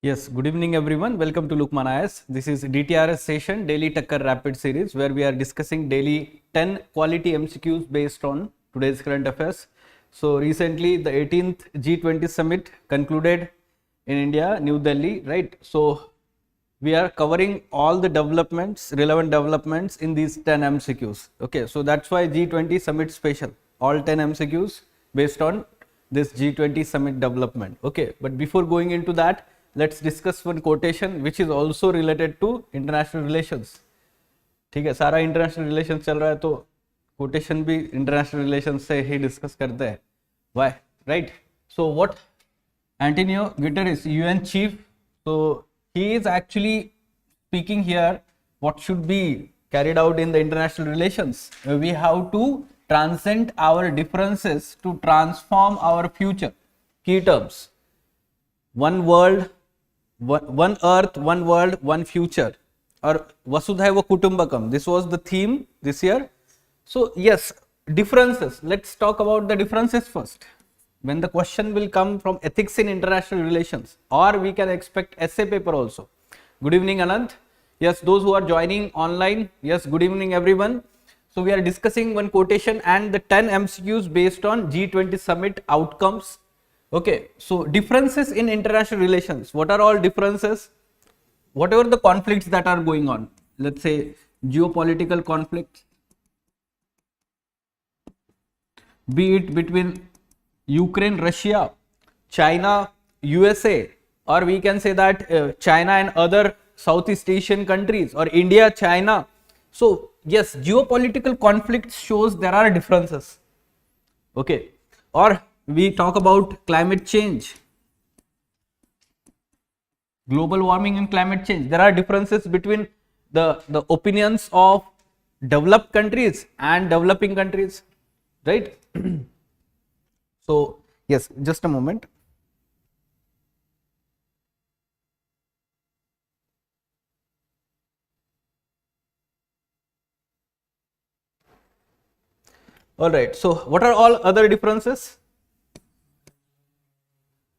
Yes, good evening everyone. Welcome to Lukmaan IAS. This is DTRS session, daily Takkar Rapid Series, where we are discussing daily 10 quality MCQs based on today's current affairs. So recently the 18th G20 summit concluded in India, New Delhi, right? So we are covering all the developments, relevant developments in these 10 MCQs. Okay, so that's why G20 summit special, all 10 MCQs based on this G20 summit development. Okay, but before going into that, let's discuss one quotation which is also related to international relations. ठीक है, सारा international relation चल रहा है तो quotation भी international relation से ही discuss करते हैं. Why? Right? So what Antonio Guterres, UN chief, so he is actually speaking here what should be carried out in the international relations. We have to transcend our differences to transform our future. Key terms: one world, one earth, one world, one future, or Vasudhaiva Kutumbakam. This was the theme this year. So yes, differences. Let's talk about the differences first. When the question will come from ethics in international relations, or we can expect essay paper also. Good evening, Anand. Yes, those who are joining online. Yes, good evening, everyone. So we are discussing one quotation and the 10 MCQs based on G20 summit outcomes. Okay, so differences in international relations. What are all differences? Whatever the conflicts that are going on, let's say geopolitical conflicts, be it between Ukraine, Russia, China, USA, or we can say that China and other Southeast Asian countries, or India, China. So yes, geopolitical conflicts shows there are differences. Okay, or we talk about climate change, global warming and climate change. There are differences between the opinions of developed countries and developing countries, right? So yes, just a moment. All right, so what are all other differences?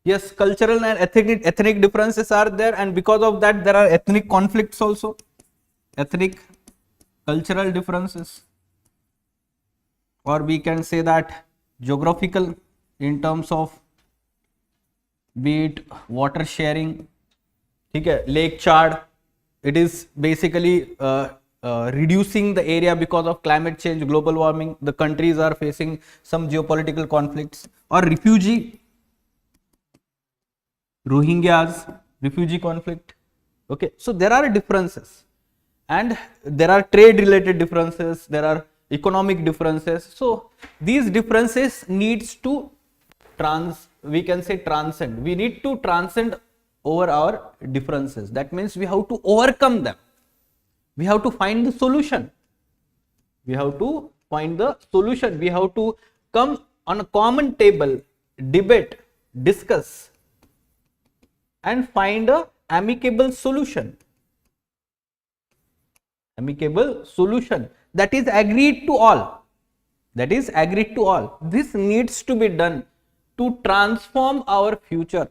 Yes, cultural and ethnic differences are there, and because of that there are ethnic conflicts also. Ethnic, cultural differences, or we can say that geographical, in terms of be it water sharing. Okay, lake chart, it is basically reducing the area because of climate change, global warming. The countries are facing some geopolitical conflicts. Or refugee, Rohingyas, refugee conflict. Okay, so there are differences, and there are trade related differences, there are economic differences. So these differences needs to we can say transcend. We need to transcend over our differences. That means we have to overcome them. We have to find the solution. We have to find the solution. We have to come on a common table, debate, discuss, and find a amicable solution. Amicable solution that is agreed to all. That is agreed to all. This needs to be done to transform our future.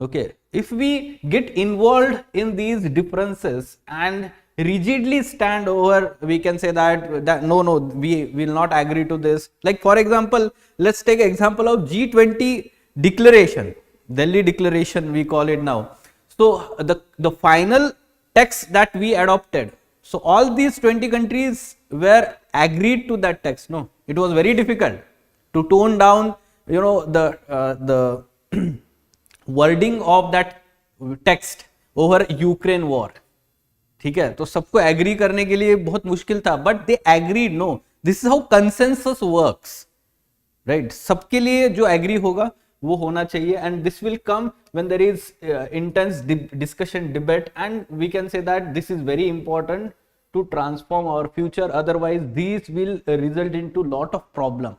Okay, if we get involved in these differences and rigidly stand over, we can say that no, we will not agree to this. Like for example, let's take example of G20 declaration, Delhi declaration we call it now. So the final text that we adopted, so all these 20 countries were agreed to that text. No, it was very difficult to tone down, you know, the wording of that text over Ukraine war. ठीक है, तो सबको agree करने के लिए बहुत मुश्किल था, but they agreed. No, this is how consensus works, right? सबके लिए जो एग्री होगा वो होना चाहिए, and this will come when there is intense discussion, debate, and we can say that this is very important to transform our future. Otherwise these will result into lot of problem.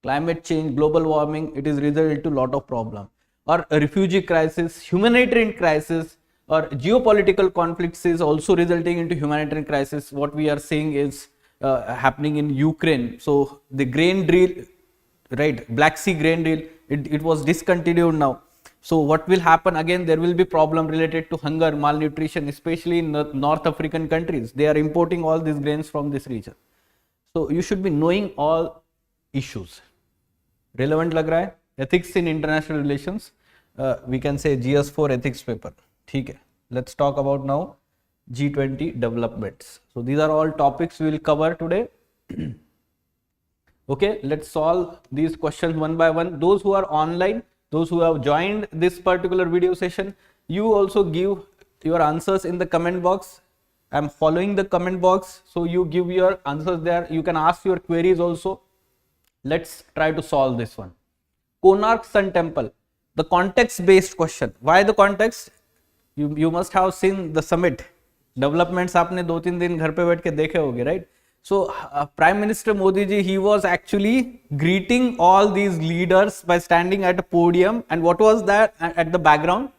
Climate change, global warming, it is result into lot of problem. Or a refugee crisis, humanitarian crisis, or geopolitical conflicts is also resulting into humanitarian crisis. What we are seeing is happening in Ukraine. So the grain deal, right, Black Sea grain deal, it was discontinued now. So what will happen again? There will be problem related to hunger, malnutrition, especially in North African countries. They are importing all these grains from this region. So you should be knowing all issues. Relevant lag raha hai? Ethics in international relations. We can say GS4 ethics paper. ठीक है. Let's talk about now G20 developments. So these are all topics we will cover today. Okay, let's solve these questions one by one. Those who are online, those who have joined this particular video session, you also give your answers in the comment box. I'm following the comment box, so you give your answers there. You can ask your queries also. Let's try to solve this one. Konark Sun Temple, the context based question. Why the context? You must have seen the summit developments. आपने 2-3 दिन घर पे बैठ के देखे होंगे, right? So Prime Minister Modi ji, he was actually greeting all these leaders by standing at a podium. And what was that at the background?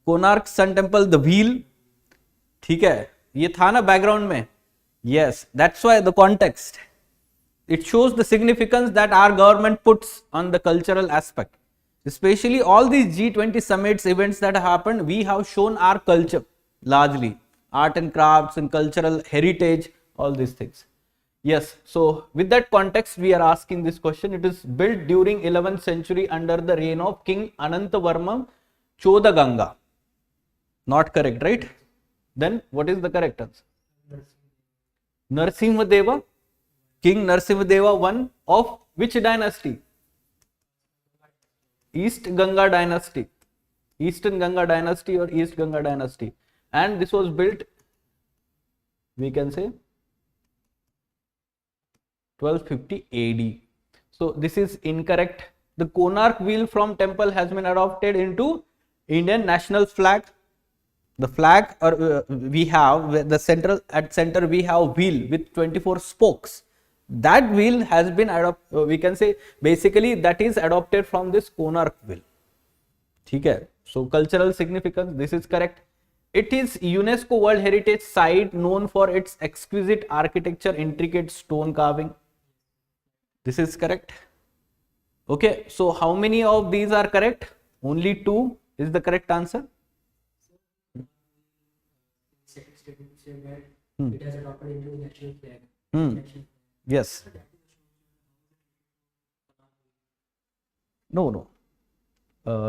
Konark Sun Temple, the wheel. ठीक है, ये था ना background में? Yes, that's why the context. It shows the significance that our government puts on the cultural aspect. Especially all these G20 summits, events that happened, we have shown our culture largely. Art and crafts and cultural heritage, all these things. Yes, so with that context, we are asking this question. It is built during 11th century under the reign of King Anantavarma Chodaganga. Not correct, right? Then what is the correct answer? Narsimhadeva. King Narsimhadeva, one of which dynasty? East Ganga dynasty. Eastern Ganga dynasty or East Ganga dynasty. And this was built, we can say, 1250 AD. So this is incorrect. The Konark wheel from temple has been adopted into Indian national flag. The flag, or we have the central, at center we have wheel with 24 spokes. That wheel has been adopted, we can say basically that is adopted from this Konark wheel. ठीक है. So cultural significance, this is correct. It is UNESCO World Heritage Site known for its exquisite architecture, intricate stone carving. This is correct. Okay, so how many of these are correct? Only 2 is the correct answer. It has adopted into the national flag. Yes. No.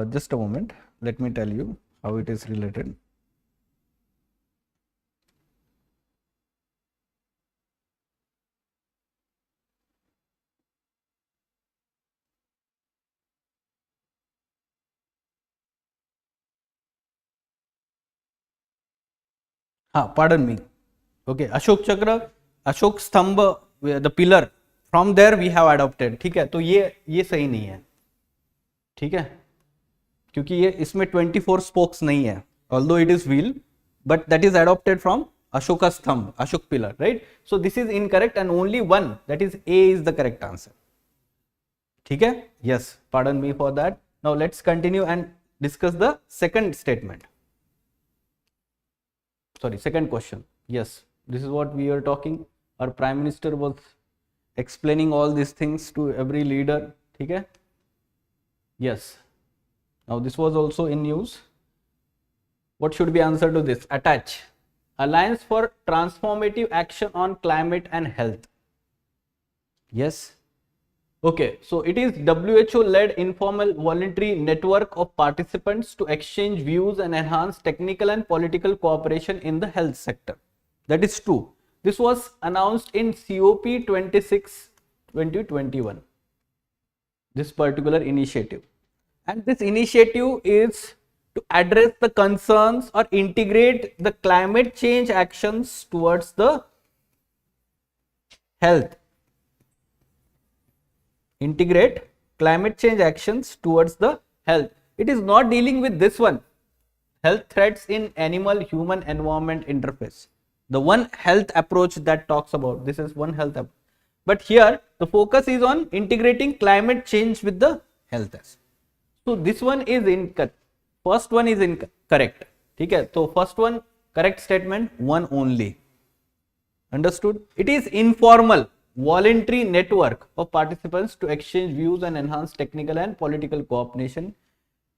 Just a moment. Let me tell you how it is related. Pardon me. Okay, Ashok Chakra, Ashok Stambha, the pillar, from there we have adopted. ठीक है, तो ये सही नहीं है. ठीक है, क्योंकि ये इसमें 24 spokes नहीं है. Although it is wheel, but that is adopted from Ashoka Stambha, Ashok pillar, right? So this is incorrect and only one, that is A, is the correct answer. ठीक है? Yes, pardon me for that. Now let's continue and discuss the second statement. Sorry, second question. Yes, this is what we are talking. Our Prime Minister was explaining all these things to every leader. ठीक है? Yes. Now this was also in news. What should be answer to this? Attach. Alliance for Transformative Action on Climate and Health. Yes. Okay, so it is WHO-led informal voluntary network of participants to exchange views and enhance technical and political cooperation in the health sector. That is true. This was announced in COP 26 2021. This particular initiative. And this initiative is to address the concerns or integrate the climate change actions towards the health. Integrate climate change actions towards the health. It is not dealing with this one, health threats in animal human environment interface, the one health approach that talks about. This is one health approach, but here the focus is on integrating climate change with the health. So this one is incorrect. First one is incorrect. Okay, so first one correct statement, one only. Understood? It is informal voluntary network of participants to exchange views and enhance technical and political cooperation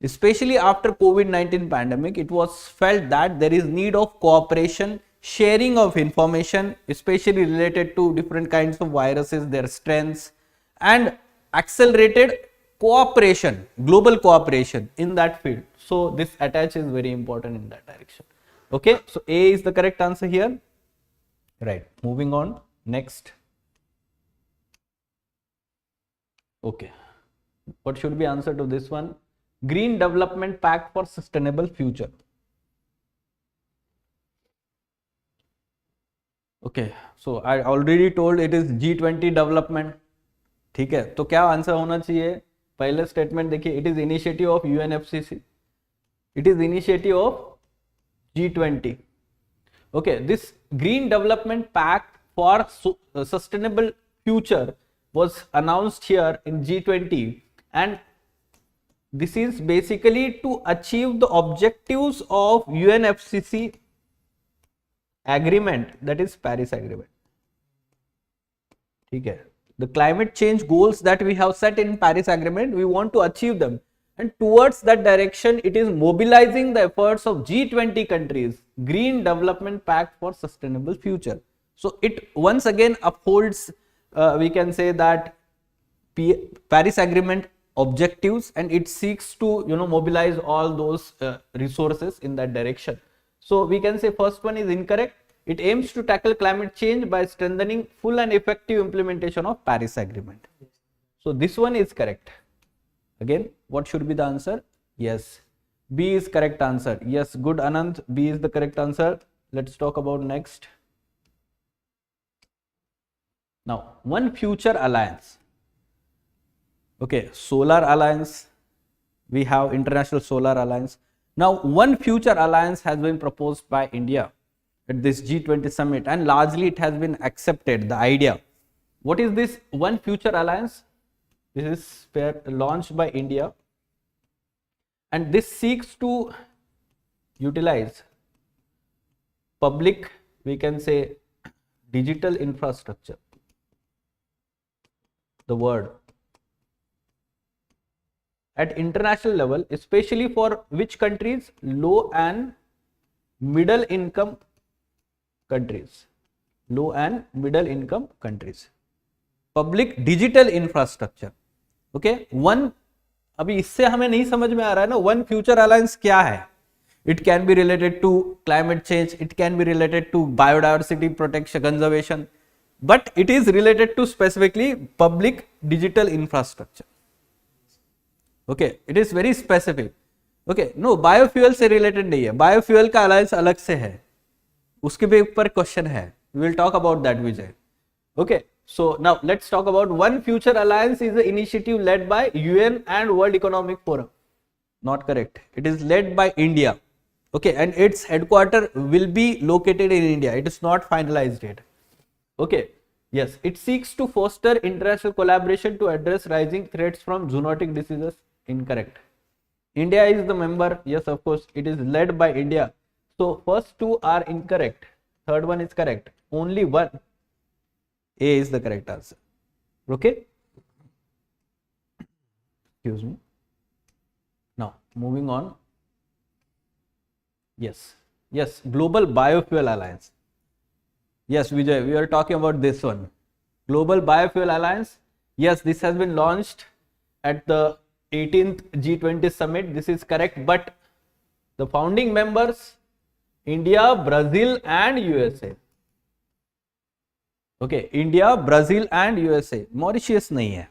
especially after COVID-19 pandemic, it was felt that there is need of cooperation, sharing of information, especially related to different kinds of viruses, their strengths, and accelerated cooperation, global cooperation in that field. So this attach is very important in that direction. Okay, so A is the correct answer here. Right, moving on, next. Okay, what should be answer to this one? Green Development Pact for Sustainable Future. Okay, so I already told it is G20 development. ठीक है, तो क्या answer होना चाहिए? पहले statement देखिए, it is initiative of UNFCCC, it is initiative of G20. Okay, this Green Development Pact for Sustainable Future was announced here in G20, and this is basically to achieve the objectives of UNFCCC agreement, that is Paris Agreement. ठीक है, the climate change goals that we have set in Paris Agreement, we want to achieve them, and towards that direction it is mobilizing the efforts of G20 countries, Green Development Pact for Sustainable Future. So it once again upholds, we can say that Paris Agreement objectives, and it seeks to mobilize all those resources in that direction. So we can say first one is incorrect. It aims to tackle climate change by strengthening full and effective implementation of Paris Agreement. So this one is correct. Again, what should be the answer? Yes, B is correct answer. Yes, good Anand, B is the correct answer. Let's talk about next. Now, One Future Alliance. Okay, Solar Alliance. We have International Solar Alliance. Now, One Future Alliance has been proposed by India at this G20 summit, and largely it has been accepted, the idea. What is this One Future Alliance? This is launched by India, and this seeks to utilize public, we can say, digital infrastructure. The word at international level, especially for which countries? Low and middle income countries. Low and middle income countries. Public digital infrastructure. Okay, one, अभी इससे हमें नहीं समझ में आ रहा है ना, one future alliance क्या है? It can be related to climate change, it can be related to biodiversity protection, conservation, but it is related to specifically public digital infrastructure. Okay, it is very specific. Okay, no, biofuel से related नहीं है, biofuel का alliance अलग से है, उसके भी ऊपर क्वेश्चन है, we will talk about that, Vijay. Okay, so now let's talk about One Future Alliance is an initiative led by UN and World Economic Forum. Not correct, it is led by India. Okay, and its headquarter will be located in India, it is not finalized yet. Okay, yes, it seeks to foster international collaboration to address rising threats from zoonotic diseases. Incorrect. India is the member. Yes, of course, it is led by India. So first two are incorrect, third one is correct, only one, A is the correct answer. Okay, excuse me. Now moving on. Yes, Global Biofuel Alliance. Yes, Vijay, we are talking about this one, Global Biofuel Alliance. Yes, this has been launched at the 18th G20 summit. This is correct, but the founding members, India, Brazil and USA. Okay, India, Brazil and USA. Mauritius nahi hai.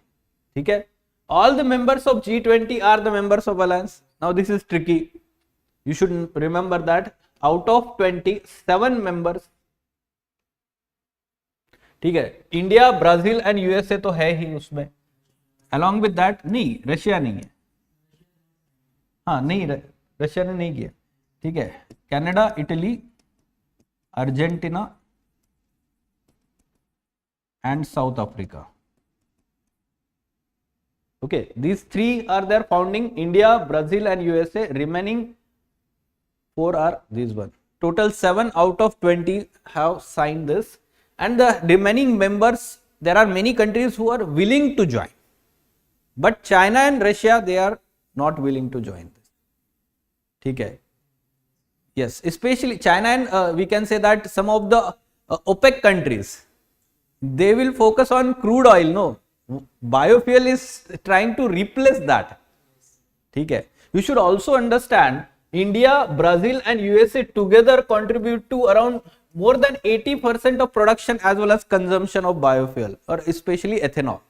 ठीक है? All the members of G20 are the members of alliance. Now this is tricky. You should remember that out of 27 members, ठीक है, India, Brazil and USA तो है ही उसमें, along with that नहीं, Russia नहीं है, हाँ नहीं, रशिया ने नहीं किया, ठीक है, Canada, Italy, Argentina and south Africa. Okay, these three are their founding, India, Brazil and USA. Remaining 4 are these one. Total 7 out of 20 have signed this, and the remaining members, there are many countries who are willing to join, but China and Russia, they are not willing to join this. ठीक है. Yes, especially China and we can say that some of the OPEC countries, they will focus on crude oil. No, biofuel is trying to replace that. ठीक है. You should also understand India, Brazil and USA together contribute to around more than 80% of production as well as consumption of biofuel, or especially ethanol.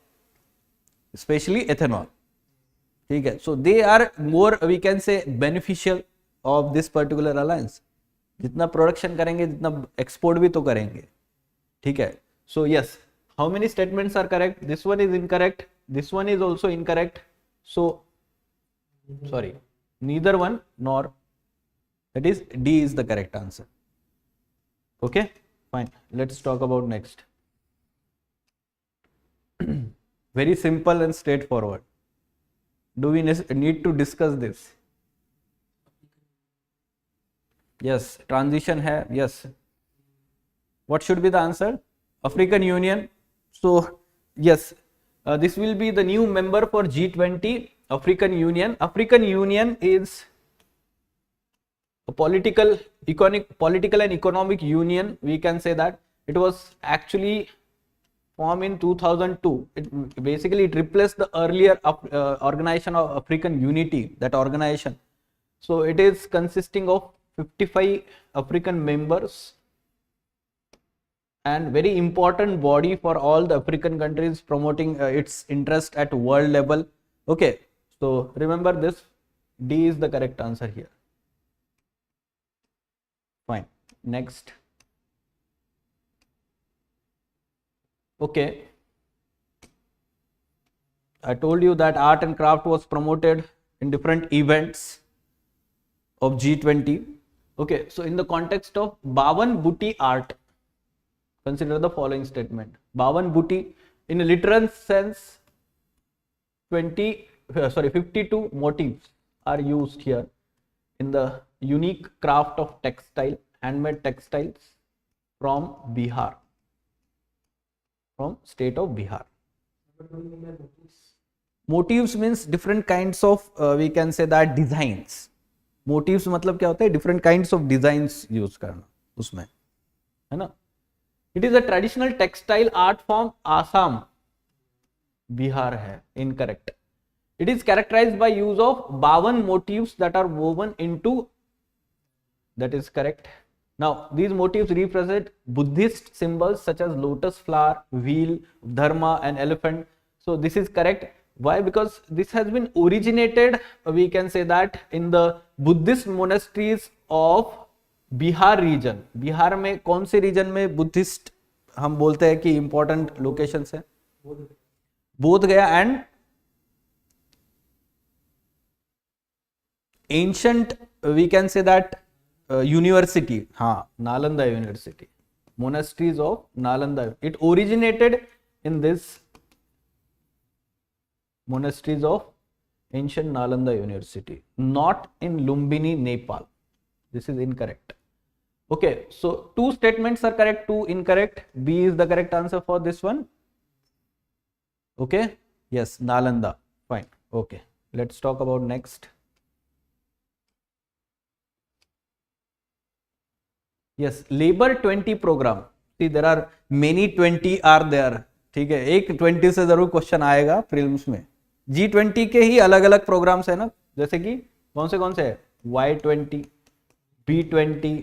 ठीक है. So they are more, we can say, beneficial of this particular alliance. जितना production करेंगे जितना export भी तो करेंगे. ठीक है. So yes, how many statements are correct? This one is incorrect, this one is also incorrect. So sorry, neither one nor, that is D is the correct answer. Okay, fine. Let's talk about next. Very simple and straightforward. Do we need to discuss this? Yes, transition hai. Yes. What should be the answer? African Union. So yes, this will be the new member for G20. African Union. African Union is a political and economic union. We can say that it was actually formed in 2002. It replaced the earlier organization of African Unity, that organization. So it is consisting of 55 African members and very important body for all the African countries, promoting its interest at world level. Okay, so remember this, D is the correct answer here. Fine. Next. Okay, I told you that art and craft was promoted in different events of G20. Okay, so in the context of Bawan Bhuti art, consider the following statement. Bawan Bhuti, in a literal sense, 52 motifs are used here in the unique craft of textile, handmade textiles from Bihar, from state of Bihar. Motifs means different kinds of, we can say that, designs. Motifs मतलब क्या होता है? Different kinds of designs use करना उसमें, है ना? It is a traditional textile art form. Assam, Bihar है, incorrect. It is characterized by use of 52 motifs that are woven into, that is correct. Now these motifs represent Buddhist symbols such as lotus flower, wheel, dharma and elephant. So this is correct. Why? Because this has been originated, we can say that, in the Buddhist monasteries of Bihar region. Bihar में कौन से reason में Buddhist हम बोलते हैं कि important locations है? Bodh Gaya and ancient, we can say that, university, हाँ, Nalanda university, monasteries of Nalanda. It originated in this monasteries of ancient Nalanda University, not in Lumbini, Nepal. This is incorrect. Okay, so 2 statements are correct, 2 incorrect. B is the correct answer for this one. Okay, yes, Nalanda. Fine. Okay, let's talk about next. Yes, Labor 20 program. See, there are many 20 are there. ठीक है, एक 20 से जरूर question आएगा prelims में. G20 के ही अलग अलग प्रोग्राम्स है ना, जैसे कि कौन से है? Y20, B20,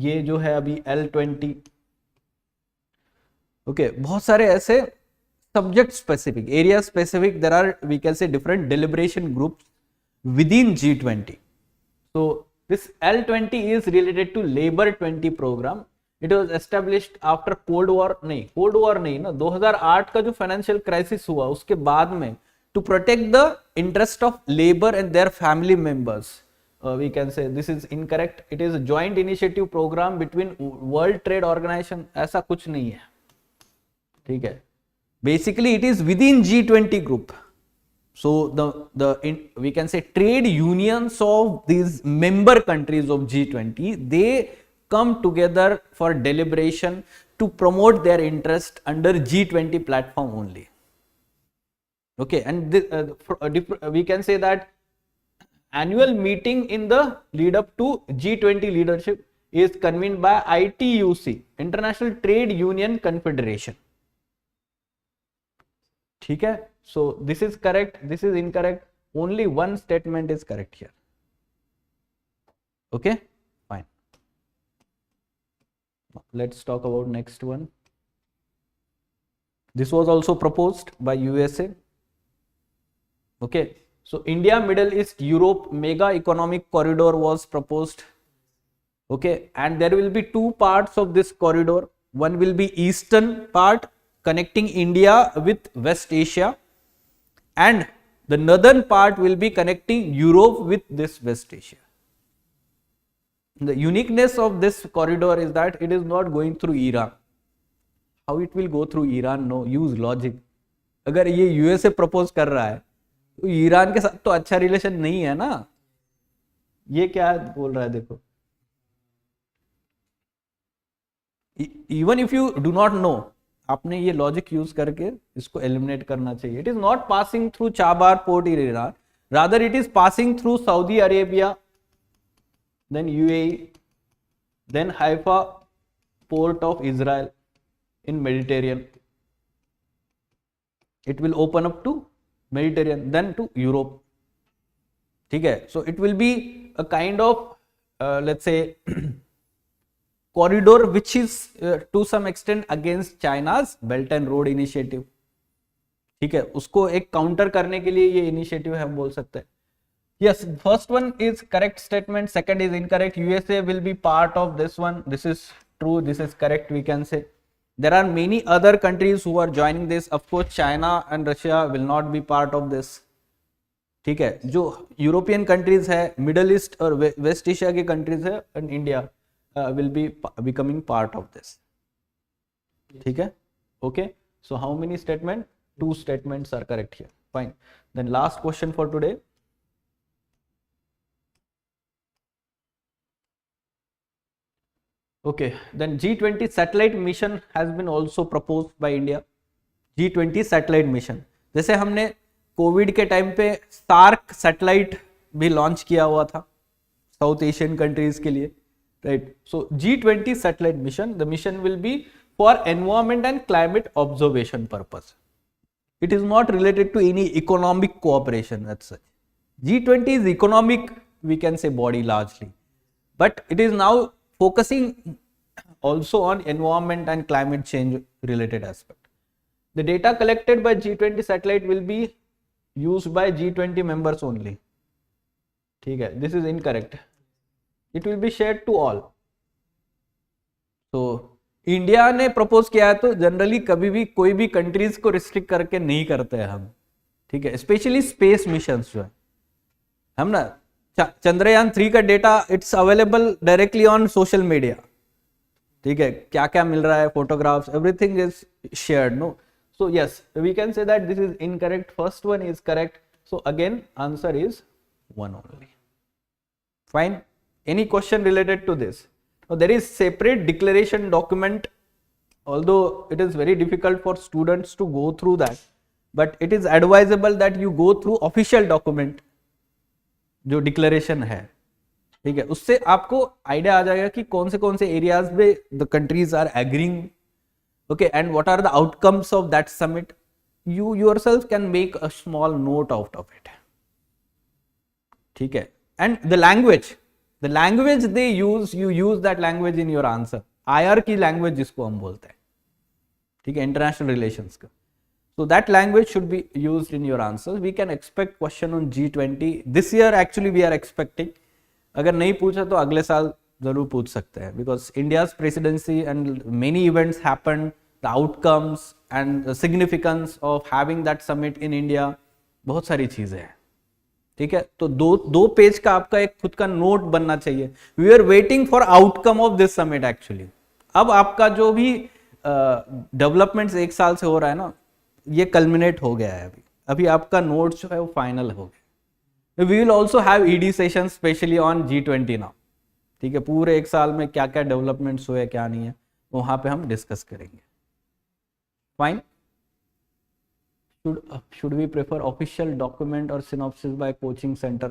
ये जो है अभी L20. ओके, बहुत सारे ऐसे subject specific, area specific, there are, we can say, different deliberation groups within G20. So this L20 is related to Labor 20 program. It was established after cold war नहीं ना, 2008 का जो फाइनेंशियल क्राइसिस हुआ उसके बाद में, to protect the interest of labor and their family members. We can say this is incorrect. It is a joint initiative program between World Trade Organization. ऐसा कुछ नहीं है, ठीक है. Basically it is within G20 group. So we can say trade unions of these member countries of G20, they come together for deliberation to promote their interest under G20 platform only. Okay, and this, we can say that annual meeting in the lead up to G20 leadership is convened by ITUC, International Trade Union Confederation. ठीक है, so this is correct, this is incorrect, only one statement is correct here. Okay, fine. Let's talk about next one. This was also proposed by USA. Okay, so India, Middle East, Europe mega economic corridor was proposed. Okay, and there will be two parts of this corridor. One will be eastern part connecting India with West Asia, and the northern part will be connecting Europe with this West Asia. The uniqueness of this corridor is that it is not going through Iran. How it will go through Iran? No, use logic. अगर ये USA propose कर रहा है तो Iran के साथ तो अच्छा रिलेशन नहीं है ना. ये क्या बोल रहा है देखो. Even if you do not know, आपने ये लॉजिक यूज करके इसको एलिमिनेट करना चाहिए. It is not passing through Chabahar port in Iran, rather it is passing through Saudi Arabia, then UAE, then Haifa port of Israel in Mediterranean. It will open up to Mediterranean, then to Europe. ठीक है, so it will be a kind of let's say corridor which is to some extent against China's Belt and Road Initiative. ठीक है, उसको एक counter करने के लिए ये इनिशिएटिव हम बोल सकते हैं. Yes, first one is correct statement, second is incorrect. USA will be part of this one. This is true, this is correct, we can say. There are many other countries who are joining this. Of course, China and Russia will not be part of this. ठीक है, जो European countries है, middle east और waste Asia के countries है, and India will be becoming part of this. ठीक है, okay. So how many statements? Two statements are correct here. Fine. Then last question for today. Okay, then G20 satellite mission has been also proposed by India. G20 satellite mission, जैसे हमने Covid के time पे SAARC satellite भी launch किया हुआ था south Asian countries के लिए, right. So G20 satellite mission, the mission will be for environment and climate observation purpose. It is not related to any economic cooperation as such. G20 is economic, we can say, body largely, but it is now focusing also on environment and climate change related aspect. The data collected by G20 satellite will be used by G20 members only. ठीक है, this is incorrect. It will be shared to all. So India ने propose किया है तो generally कभी भी कोई भी कंट्रीज को रिस्ट्रिक्ट करके नहीं करते हैं हम. ठीक है, स्पेशली स्पेस मिशंस जो है, हम ना चंद्रयान 3 का data it's available directly on social media. ठीक है, क्या क्या मिल रहा है, photographs, everything is shared. No, so yes, we can say that this is incorrect. First one is correct. So again answer is one only. Fine. Any question related to this? There is separate declaration document, although it is very difficult for students to go through that, but it is advisable that you go through official document जो declaration है. ठीक है, उससे आपको idea आ जाएगा कि कौन से एरियाज में the countries are agreeing, okay, and what are the outcomes of that summit. You yourself can make a small note out of it. ठीक है, and the language they use, you use that language in your answer. IR की language जिसको हम बोलते हैं, ठीक है, international relations का. So that language should be used in your answers. We can expect question on G20 this year. Actually we are expecting. अगर नहीं पूछा तो अगले साल जरूर पूछ सकते हैं, because India's presidency and many events happened, the outcomes and the significance of having that summit in India, बहुत सारी चीजें हैं. ठीक है, तो दो पेज का आपका एक खुद का नोट बनना चाहिए. We are waiting for outcome of this summit actually. अब आपका जो भी डेवलपमेंट्स एक साल से हो रहा है ना, ये कल्मिनेट हो गया है. अभी आपका नोट जो है वो फाइनल हो गया. We will also have ED session specially on G20 now. ठीक है, पूरे एक साल में क्या क्या डेवलपमेंट्स हुए क्या नहीं है वहां पे हम डिस्कस करेंगे. Fine. Should we prefer official document or synopsis by coaching center?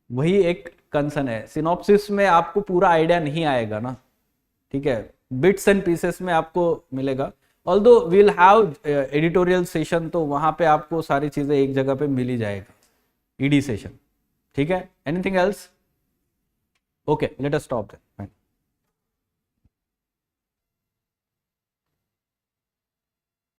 वही एक कंसर्न है। सिनॉप्सिस में आपको पूरा आइडिया नहीं आएगा ना, ठीक है, बिट्स एंड पीसेस में आपको मिलेगा। Although we'll have editorial session, तो वहां पे आपको सारी चीजें एक जगह पे मिल ही जाएगा, ईडी सेशन, ठीक है। Anything else? Okay, let us stop there.